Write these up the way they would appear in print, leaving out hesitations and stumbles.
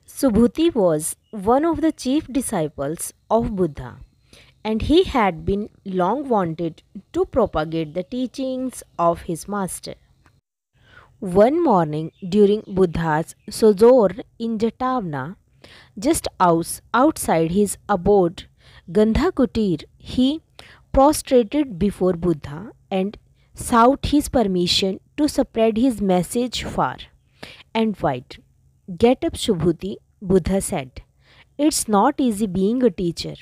Subhuti was one of the chief disciples of Buddha, and he had been long wanted to propagate the teachings of his master. One morning during Buddha's sojourn in Jatavana, just outside his abode, Gandhakutir, he prostrated before Buddha and sought his permission to spread his message far and wide. Get up, Subhuti, Buddha said. It's not easy being a teacher.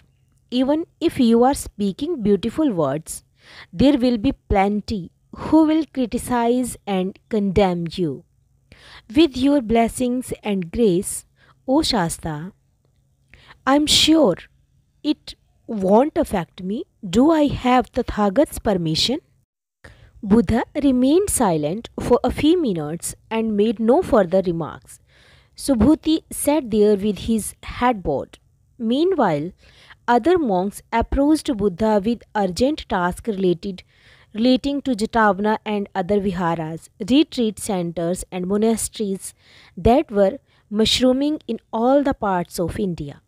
Even if you are speaking beautiful words, there will be plenty who will criticize and condemn you. With your blessings and grace, O Shasta, I'm sure it won't affect me. Do I have Tathagat's permission? Buddha remained silent for a few minutes and made no further remarks. Subhuti sat there with his head bowed. Meanwhile, other monks approached Buddha with urgent tasks relating to Jatavana and other viharas, retreat centers, and monasteries that were mushrooming in all the parts of India.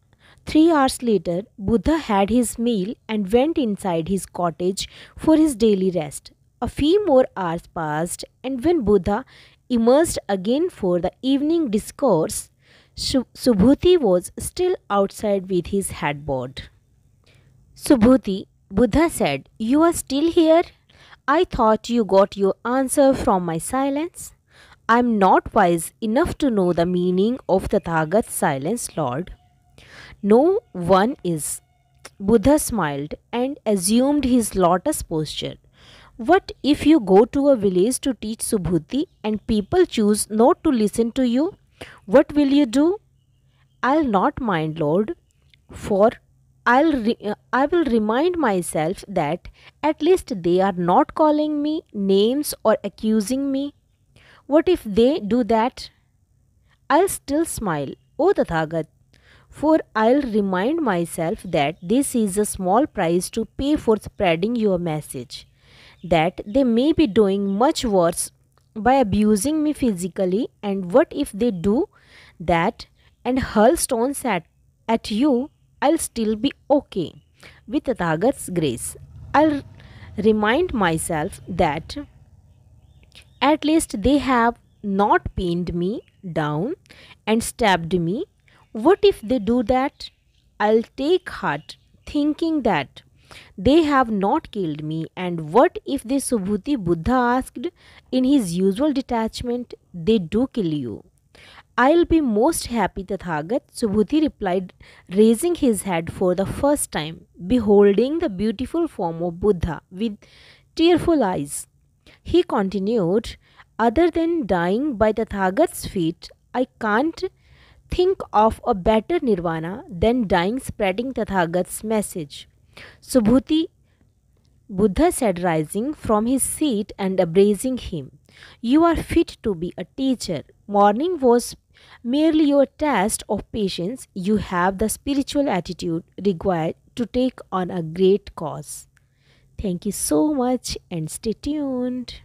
3 hours later, Buddha had his meal and went inside his cottage for his daily rest. A few more hours passed, and when Buddha emerged again for the evening discourse, Subhuti was still outside with his head bowed. Subhuti, Buddha said, "You are still here? I thought you got your answer from my silence. I am not wise enough to know the meaning of Tathagat's silence, Lord." No one is. Buddha smiled and assumed his lotus posture. What if you go to a village to teach Subhuti and people choose not to listen to you? What will you do? I'll not mind, Lord, for I will remind myself that at least they are not calling me names or accusing me. What if they do that? I'll still smile, O Tathagat, for I'll remind myself that this is a small price to pay for spreading your message, that they may be doing much worse by abusing me physically, and what if they do that and hurl stones at you? I'll still be okay. With Tathagat's grace, I'll remind myself that at least they have not pinned me down and stabbed me. What if they do that? I'll take heart, thinking that they have not killed me. And what if the Subhuti Buddha asked in his usual detachment, they do kill you? I'll be most happy, Tathagat, Subhuti replied, raising his head for the first time, beholding the beautiful form of Buddha with tearful eyes. He continued, other than dying by Tathagat's feet, I can't think of a better nirvana than dying spreading Tathagat's message. Subhuti, Buddha said, rising from his seat and embracing him. You are fit to be a teacher. Morning was merely your test of patience. You have the spiritual attitude required to take on a great cause. Thank you so much and stay tuned.